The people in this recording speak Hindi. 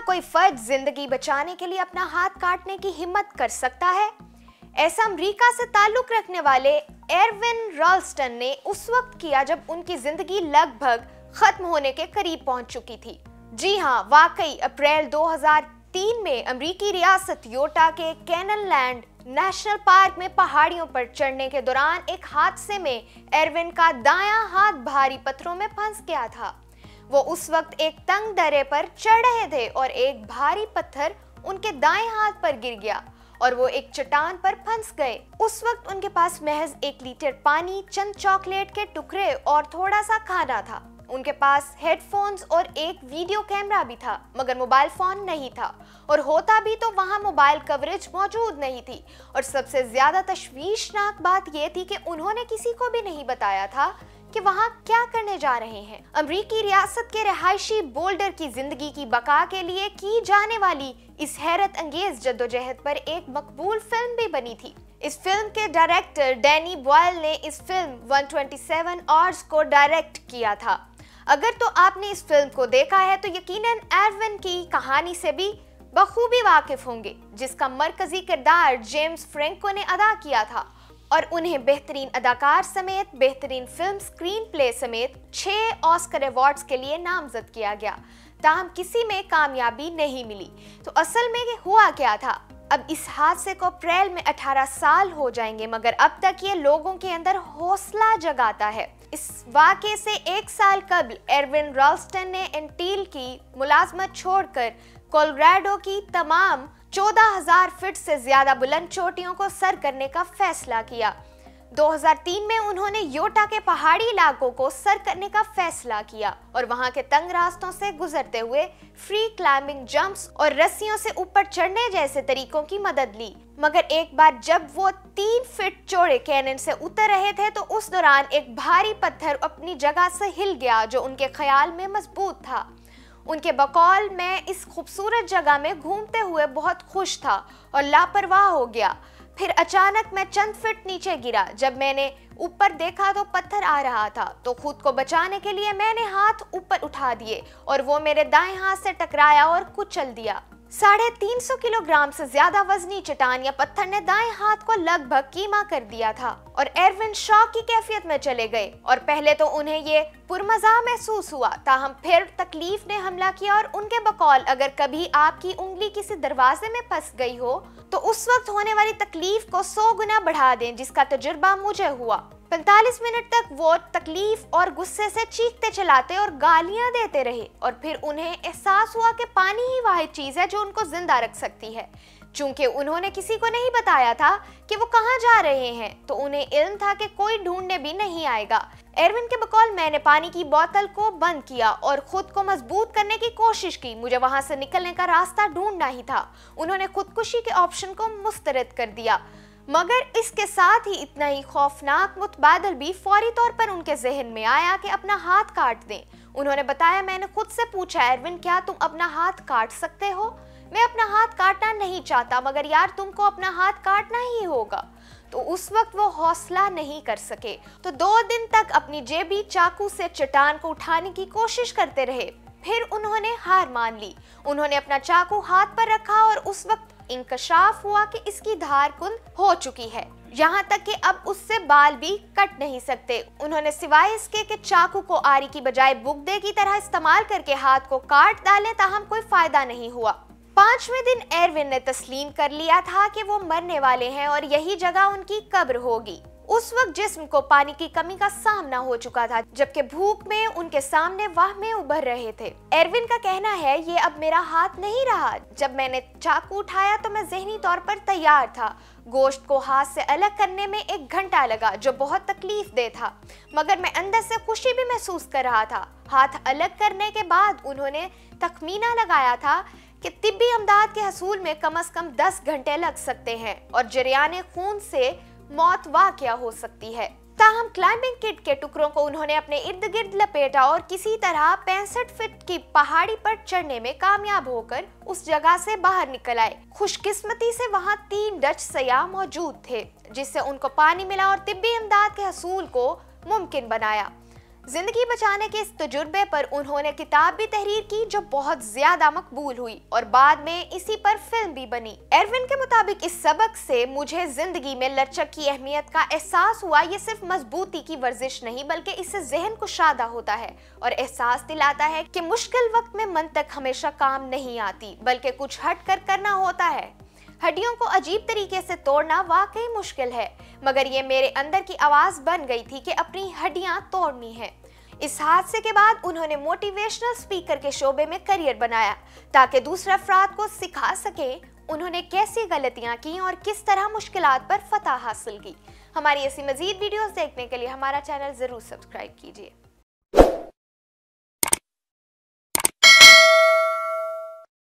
कोई फर्द जिंदगी बचाने के लिए अपना हाथ काटने की हिम्मत कर सकता है? ऐसा अमेरिका से ताल्लुक रखने वाले एरविन रॉल्स्टन ने उस वक्त किया जब उनकी जिंदगी लगभग खत्म होने के करीब पहुंच चुकी थी। जी हाँ, वाकई अप्रैल 2003 में अमेरिकी रियासत यूटा के कैननलैंड नेशनल पार्क में पहाड़ियों पर चढ़ने के दौरान एक हादसे में एरविन का दायां हाथ भारी पत्थरों में फंस गया था। वो उस वक्त एक तंग दर्रे पर चढ़ रहे थे और एक भारी पत्थर उनके दाएं हाथ पर गिर गया और वो एक चट्टान पर फंस गए। उस वक्त उनके पास महज 1 लीटर पानी, चंद चॉकलेट के टुकड़े और थोड़ा सा खाना था। उनके पास हेडफोन्स और एक वीडियो कैमरा भी था, मगर मोबाइल फोन नहीं था, और होता भी तो वहां मोबाइल कवरेज मौजूद नहीं थी। और सबसे ज्यादा तशवीशनाक बात यह थी कि उन्होंने किसी को भी नहीं बताया था कि वहां क्या करने जा रहे हैं। अमेरिकी रियासत के रहायशी बोल्डर की जिंदगी की बका के लिए की जाने वाली इस हैरत अंगेज जद्दोजहद पर एक मकबूल फिल्म भी बनी थी। इस फिल्म के डायरेक्टर डैनी बॉयल ने इस फिल्म 127 आवर्स को डायरेक्ट किया था। अगर तो आपने इस फिल्म को देखा है तो यकीनन एरविन की कहानी से भी बखूबी वाकिफ होंगे, जिसका मरकजी किरदार जेम्स फ्रैंको ने अदा किया था और उन्हें बेहतरीन अदाकार समेत बेहतरीन फिल्म स्क्रीन प्ले समेत 6 ऑस्कर अवार्ड्स के लिए नामजद किया गया। ताहम किसी में कामयाबी नहीं मिली। तो असल में ये हुआ क्या था? अब इस हादसे को अप्रैल में 18 साल हो जाएंगे, मगर अब तक ये लोगों के अंदर हौसला जगाता है। इस वाक़े से 1 साल कबल एरविन रॉल्स्टन ने एंटील की मुलाजमत छोड़कर कोलोराडो की तमाम 14,000 फीट से ज्यादा बुलंद चोटियों को सर करने का फैसला किया। 2003 में उन्होंने यूटा के पहाड़ी इलाकों को सर करने का फैसला किया और वहां के तंग रास्तों से गुजरते हुए फ्री क्लाइंबिंग जंप्स और रस्सियों से ऊपर चढ़ने जैसे तरीकों की मदद ली। मगर एक बार जब वो 3 फीट चौड़े कैनन से उतर रहे थे तो उस दौरान एक भारी पत्थर अपनी जगह से हिल गया जो उनके ख्याल में मजबूत था। उनके बकौल मैं इस खूबसूरत जगह में घूमते हुए बहुत खुश था और लापरवाह हो गया। फिर अचानक मैं चंद फीट नीचे गिरा। जब मैंने ऊपर देखा तो पत्थर आ रहा था, तो खुद को बचाने के लिए मैंने हाथ ऊपर उठा दिए और वो मेरे दाएं हाथ से टकराया और कुचल दिया। 350 किलोग्राम से ज्यादा वजनी चट्टान या पत्थर ने दाएं हाथ को लगभग कीमा कर दिया था और एरविन शॉक की कैफियत में चले गए। और पहले तो उन्हें ये पुरमज़ा महसूस हुआ, ताहम फिर तकलीफ ने हमला किया और उनके बकौल अगर कभी आपकी उंगली किसी दरवाजे में फंस गई हो तो उस वक्त होने वाली तकलीफ को 100 गुना बढ़ा दें, जिसका तजुर्बा मुझे हुआ। 45 मिनट तक वो तकलीफ और गुस्से से चीखते चलाते और गालियां देते रहे और फिर उन्हें एहसास हुआ कि पानी ही वाहिद चीज है जो उनको जिंदा रख सकती है। चूंकि उन्होंने किसी को नहीं बताया था कि वो कहां जा रहे हैं, तो उन्हें इल्म था कि कोई ढूंढने भी नहीं आएगा। एरविन के बकौल मैंने पानी की बोतल को बंद किया और खुद को मजबूत करने की कोशिश की। मुझे वहां से निकलने का रास्ता ढूंढना ही था। उन्होंने खुदकुशी के ऑप्शन को मुस्तरद कर दिया, मगर इसके साथ ही इतना ही खौफनाक मुतबादल भी फौरी तौर पर उनके जहन में आया कि अपना हाथ काट दें। उन्होंने बताया, मैंने खुद से पूछा, एरविन क्या तुम अपना हाथ काट सकते हो? मैं अपना हाथ काटना नहीं चाहता, मगर यार तुमको अपना हाथ काटना ही होगा। तो उस वक्त वो हौसला नहीं कर सके, तो 2 दिन तक अपनी जेबी चाकू से चट्टान को उठाने की कोशिश करते रहे। फिर उन्होंने हार मान ली। उन्होंने अपना चाकू हाथ पर रखा और उस वक्त इंकशाफ हुआ कि इसकी धार कुंद हो चुकी है, यहाँ तक कि अब उससे बाल भी कट नहीं सकते। उन्होंने सिवाय इसके कि चाकू को आरी की बजाय बुगदे की तरह इस्तेमाल करके हाथ को काट डालें, ताहम कोई फायदा नहीं हुआ। 5वें दिन एरविन ने तस्लीम कर लिया था कि वो मरने वाले हैं और यही जगह उनकी कब्र होगी। उस वक्त जिस्म को पानी की कमी का सामना हो चुका था, जबकि भूख में उनके सामने वाहमें उभर रहे थे। एरविन का कहना है, ये अब मेरा हाथ नहीं रहा। जब मैंने चाकू उठाया तो मैं ज़हनी तौर पर तैयार था। गोश्त को हाथ से अलग करने में 1 घंटा लगा, जो बहुत तकलीफ दे था, मगर मैं अंदर से खुशी भी महसूस कर रहा था। हाथ अलग करने के बाद उन्होंने तखमीना लगाया था कि तिब्बी अमदाद के हसूल में कम से कम 10 घंटे लग सकते हैं और जरियाने खून से मौत वाक़या हो सकती है। ताहम क्लाइंबिंग किट के टुकड़ों को उन्होंने अपने इर्द गिर्द लपेटा और किसी तरह 65 फीट की पहाड़ी पर चढ़ने में कामयाब होकर उस जगह से बाहर निकल आए। खुशकिस्मती से वहां 3 डच सयाह मौजूद थे, जिससे उनको पानी मिला और तिब्बी इमदाद के हसूल को मुमकिन बनाया। जिंदगी बचाने के इस तजुर्बे पर उन्होंने किताब भी तहरीर की जो बहुत ज्यादा मकबूल हुई और बाद में इसी पर फिल्म भी बनी। एरविन के मुताबिक इस सबक से मुझे जिंदगी में लचक की अहमियत का एहसास हुआ। ये सिर्फ मजबूती की वर्जिश नहीं बल्कि इससे जहन कुशादा होता है और एहसास दिलाता है कि मुश्किल वक्त में मंतक हमेशा काम नहीं आती बल्कि कुछ हट कर करना होता है। हड्डियों को अजीब तरीके से तोड़ना वाकई मुश्किल है, मगर ये मेरे अंदर की आवाज बन गई थी कि अपनी हड्डियां तोड़नी है। इस हादसे के बाद उन्होंने मोटिवेशनल स्पीकर के शोबे में करियर बनाया ताकि दूसरे अफराद को सिखा सके उन्होंने कैसी गलतियां की और किस तरह मुश्किलात पर फतह हासिल की। हमारी ऐसी मजीद वीडियोस देखने के लिए हमारा चैनल जरूर सब्सक्राइब कीजिए।